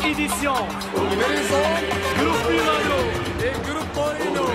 édition. Groupe Milano et Groupe Torino.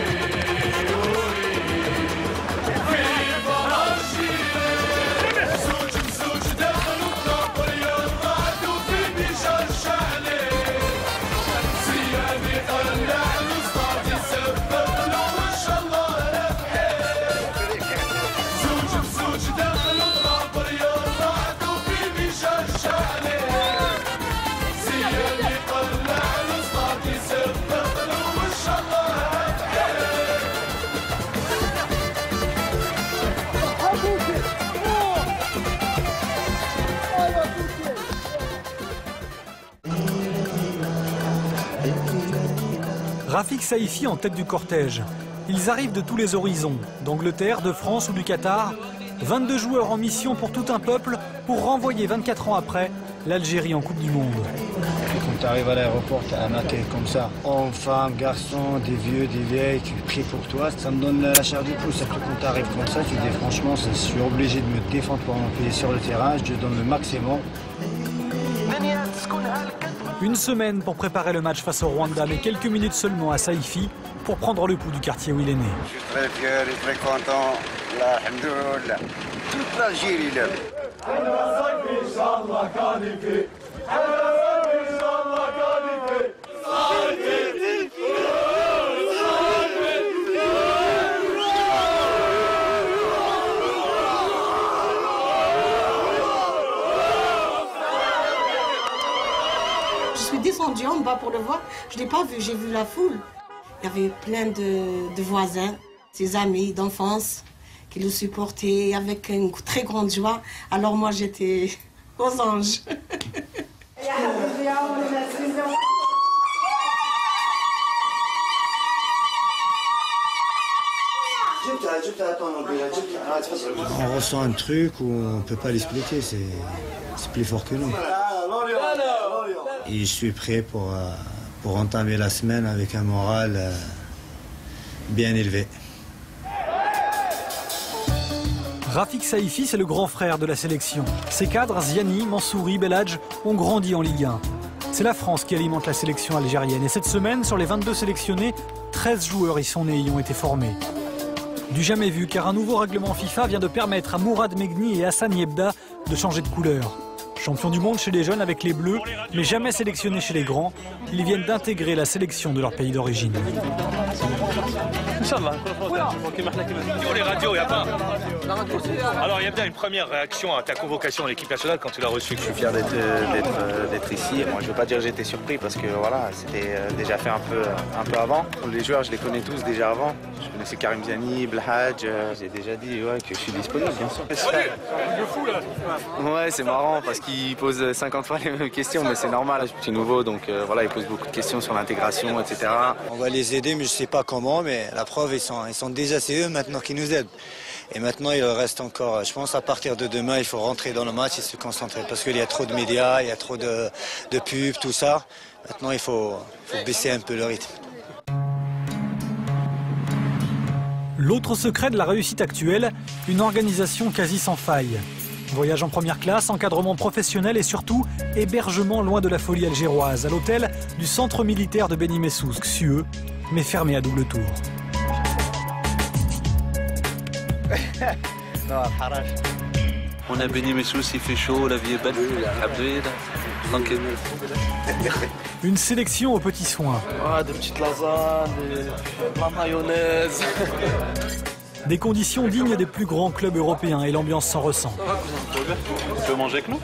Rafik Saïfi en tête du cortège. Ils arrivent de tous les horizons, d'Angleterre, de France ou du Qatar. 22 joueurs en mission pour tout un peuple pour renvoyer 24 ans après l'Algérie en Coupe du Monde. Quand tu arrives à l'aéroport, tu as un accueil comme ça. Hommes, femmes, garçons, des vieux, des vieilles qui prient pour toi. Ça me donne la chair du poule. Surtout quand tu arrives comme ça, tu dis franchement, je suis obligé de me défendre pour mon pays sur le terrain. Je donne le maximum. Une semaine pour préparer le match face au Rwanda, mais quelques minutes seulement à Saïfi pour prendre le pouls du quartier où il est né. Je suis très fier et très content. Alhamdoulilah. Toute l'Algérie là. Je suis descendue en bas pour le voir. Je ne l'ai pas vu, j'ai vu la foule. Il y avait plein de voisins, ses amis d'enfance qui le supportaient avec une très grande joie. Alors moi, j'étais aux anges. On ressent un truc où on ne peut pas l'expliquer. C'est plus fort que nous. Et je suis prêt pour entamer la semaine avec un moral bien élevé. Rafik Saïfi, c'est le grand frère de la sélection. Ses cadres, Ziani, Mansouri, Belhadj, ont grandi en Ligue 1. C'est la France qui alimente la sélection algérienne. Et cette semaine, sur les 22 sélectionnés, 13 joueurs y sont nés et y ont été formés. Du jamais vu, car un nouveau règlement FIFA vient de permettre à Mourad Megni et Hassan Yebda de changer de couleur. Champions du monde chez les jeunes avec les Bleus, mais jamais sélectionnés chez les grands, ils viennent d'intégrer la sélection de leur pays d'origine. Les radios, il y a pas. Alors, il y a bien une première réaction à ta convocation à l'équipe nationale quand tu l'as reçue. Je suis fier d'être ici. Moi, je ne veux pas dire que j'étais surpris parce que voilà, c'était déjà fait un peu avant. Les joueurs, je les connais tous déjà avant. Je connaissais Karim Ziani, Belhadj. J'ai déjà dit que je suis disponible, bien sûr. Ouais, c'est marrant parce qu'ils posent 50 fois les mêmes questions, mais c'est normal. Je suis nouveau, donc voilà, ils posent beaucoup de questions sur l'intégration, etc. On va les aider, mais je ne sais pas comment. Mais la preuve, ils sont déjà, c'est eux maintenant qui nous aident. Et maintenant, il reste encore, je pense, à partir de demain, il faut rentrer dans le match et se concentrer. Parce qu'il y a trop de médias, il y a trop de pubs, tout ça. Maintenant, il faut baisser un peu le rythme. L'autre secret de la réussite actuelle, une organisation quasi sans faille. Voyage en première classe, encadrement professionnel et surtout hébergement loin de la folie algéroise, à l'hôtel du centre militaire de Beni Messous, Xueux, mais fermé à double tour. On a Beni Messous, il fait chaud, la vie est belle. Tranquille. Une sélection aux petits soins. Ah, des petites lasagnes, de la mayonnaise. Des conditions dignes des plus grands clubs européens et l'ambiance s'en ressent. Tu veux manger avec nous?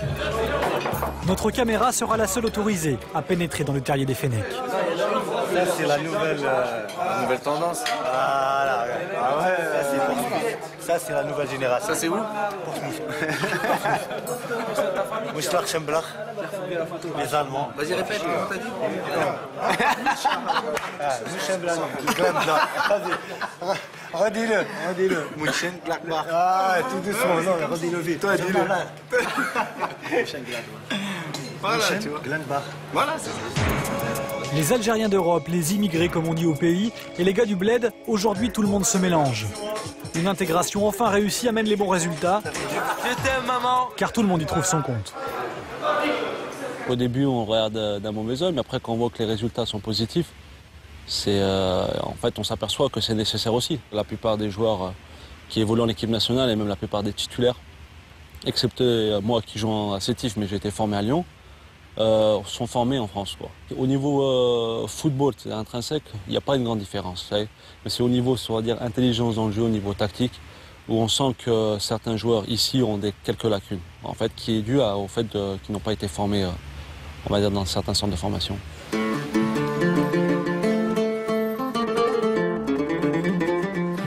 Notre caméra sera la seule autorisée à pénétrer dans le terrier des Fennecs. Ça, c'est la nouvelle tendance. Voilà. Ah ouais, ça, c'est la nouvelle génération. Ça, c'est où? Mouchlar Chemblach, les Allemands. Vas-y, répète, comment t'as dit? Redis-le. Mönchengladbach. Ah, tout doucement, non, redis-le vite. Toi, dis-le. Voilà, tu vois. Voilà, c'est ça. Les Algériens d'Europe, les immigrés comme on dit au pays, et les gars du bled, aujourd'hui tout le monde se mélange. Une intégration enfin réussie amène les bons résultats, Je t'aime, maman. car tout le monde y trouve son compte. Au début, on regarde d'un mauvais œil, mais après, quand on voit que les résultats sont positifs, en fait, on s'aperçoit que c'est nécessaire aussi. La plupart des joueurs qui évoluent en équipe nationale et même la plupart des titulaires, excepté moi qui joue à Sétif, mais j'ai été formé à Lyon, sont formés en France, quoi. Au niveau football, c'est intrinsèque, il n'y a pas une grande différence. Mais c'est au niveau, on va dire, intelligence dans le jeu, au niveau tactique, où on sent que certains joueurs ici ont quelques lacunes, en fait, qui est dû au fait qu'ils n'ont pas été formés, on va dire, dans certains centres de formation.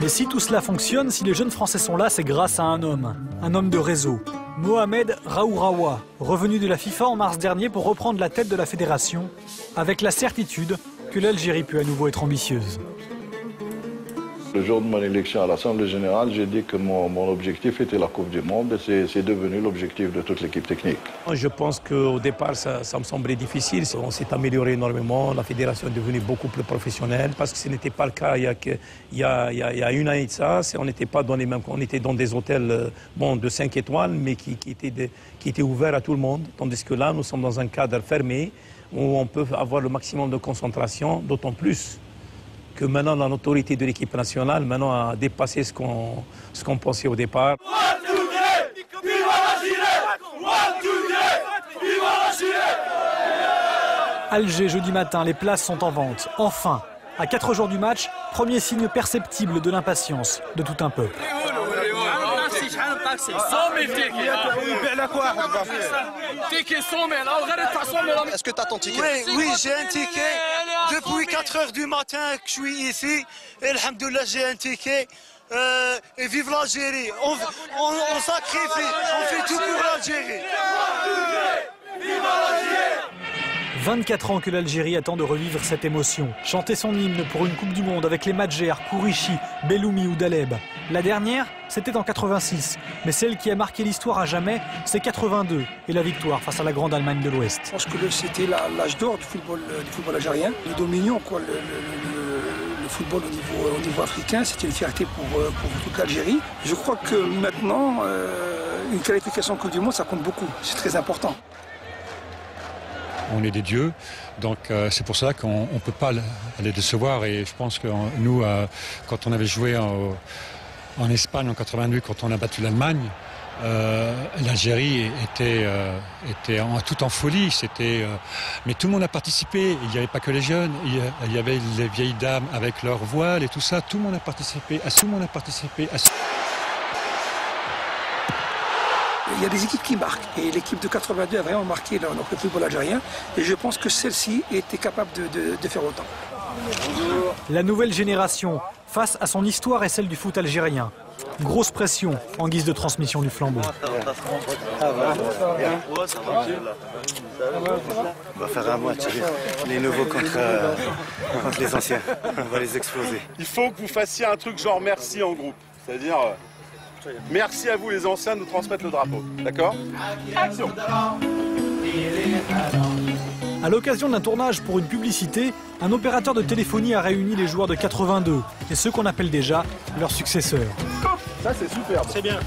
Mais si tout cela fonctionne, si les jeunes Français sont là, c'est grâce à un homme de réseau. Mohamed Raouraoua, revenu de la FIFA en mars dernier pour reprendre la tête de la fédération, avec la certitude que l'Algérie peut à nouveau être ambitieuse. Le jour de mon élection à l'Assemblée générale, j'ai dit que mon objectif était la Coupe du Monde et c'est devenu l'objectif de toute l'équipe technique. Je pense qu'au départ, ça me semblait difficile. On s'est amélioré énormément, la fédération est devenue beaucoup plus professionnelle parce que ce n'était pas le cas il y a une année de ça. On n'était pas dans les mêmes, on était dans des hôtels de 5 étoiles, mais qui étaient ouverts à tout le monde. Tandis que là, nous sommes dans un cadre fermé où on peut avoir le maximum de concentration, d'autant plus que maintenant la notoriété de l'équipe nationale a dépassé ce qu'on pensait au départ. Alger, jeudi matin, les places sont en vente. Enfin, à 4 jours du match, premier signe perceptible de l'impatience de tout un peuple. Est-ce que tu as ton ticket? Oui, j'ai un ticket. Depuis 4 heures du matin que je suis ici. Et alhamdoulilah, j'ai un ticket. Et vive l'Algérie. On sacrifie. On fait tout pour l'Algérie. 24 ans que l'Algérie attend de revivre cette émotion. Chanter son hymne pour une Coupe du Monde avec les Madjer, Kourichi, Belloumi ou Daleb. La dernière, c'était en 86. Mais celle qui a marqué l'histoire à jamais, c'est 82 et la victoire face à la grande Allemagne de l'Ouest. Je pense que c'était l'âge d'or du football algérien. Nous dominions le football au niveau africain. C'était une fierté pour toute l'Algérie. Je crois que maintenant, une qualification Coupe du Monde, ça compte beaucoup. C'est très important. On est des dieux, donc c'est pour ça qu'on ne peut pas les décevoir. Et je pense que nous, quand on avait joué en Espagne en 88, quand on a battu l'Allemagne, l'Algérie était tout en folie. Mais tout le monde a participé. Il n'y avait pas que les jeunes, il y avait les vieilles dames avec leur voile et tout ça. Tout le monde a participé. Il y a des équipes qui marquent et l'équipe de 82 a vraiment marqué le football algérien et je pense que celle-ci était capable de faire autant. La nouvelle génération face à son histoire et celle du foot algérien. Grosse pression en guise de transmission du flambeau. On va faire un match, les nouveaux contre les anciens. On va les exploser. Il faut que vous fassiez un truc genre merci en groupe. C'est-à-dire merci à vous les anciens de nous transmettre le drapeau. D'accord? Action! À l'occasion d'un tournage pour une publicité, un opérateur de téléphonie a réuni les joueurs de 82 et ceux qu'on appelle déjà leurs successeurs. Ça c'est superbe. C'est bien.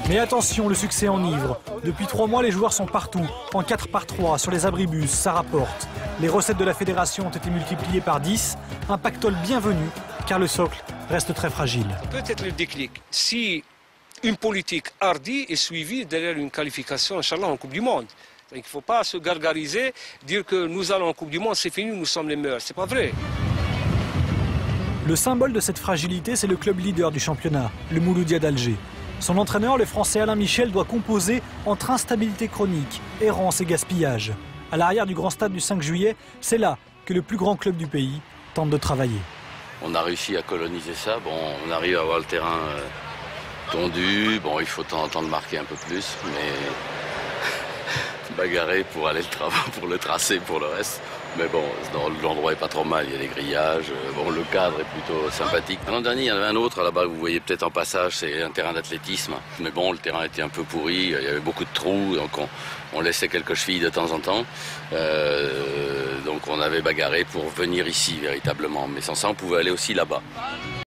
Mais attention, le succès enivre. Depuis 3 mois, les joueurs sont partout, en 4x3, sur les abribus, ça rapporte. Les recettes de la fédération ont été multipliées par 10, un pactole bienvenu, car le socle reste très fragile. Peut-être le déclic, si une politique hardie est suivie derrière une qualification, Inch'Allah, en Coupe du Monde. Donc, il ne faut pas se gargariser, dire que nous allons en Coupe du Monde, c'est fini, nous sommes les meilleurs. C'est pas vrai. Le symbole de cette fragilité, c'est le club leader du championnat, le Mouloudia d'Alger. Son entraîneur, le Français Alain Michel, doit composer entre instabilité chronique, errance et gaspillage. À l'arrière du grand stade du 5 juillet, c'est là que le plus grand club du pays tente de travailler. On a réussi à coloniser ça. Bon, on arrive à avoir le terrain tendu. Bon, il faut de temps en temps de marquer un peu plus, mais bagarrer pour aller pour le tracer, pour le reste. Mais bon, l'endroit est pas trop mal, il y a des grillages, bon, le cadre est plutôt sympathique. L'an dernier, il y en avait un autre là-bas, vous voyez peut-être en passage, c'est un terrain d'athlétisme. Mais bon, le terrain était un peu pourri, il y avait beaucoup de trous, donc on laissait quelques chevilles de temps en temps. Donc on avait bagarré pour venir ici, véritablement. Mais sans ça, on pouvait aller aussi là-bas.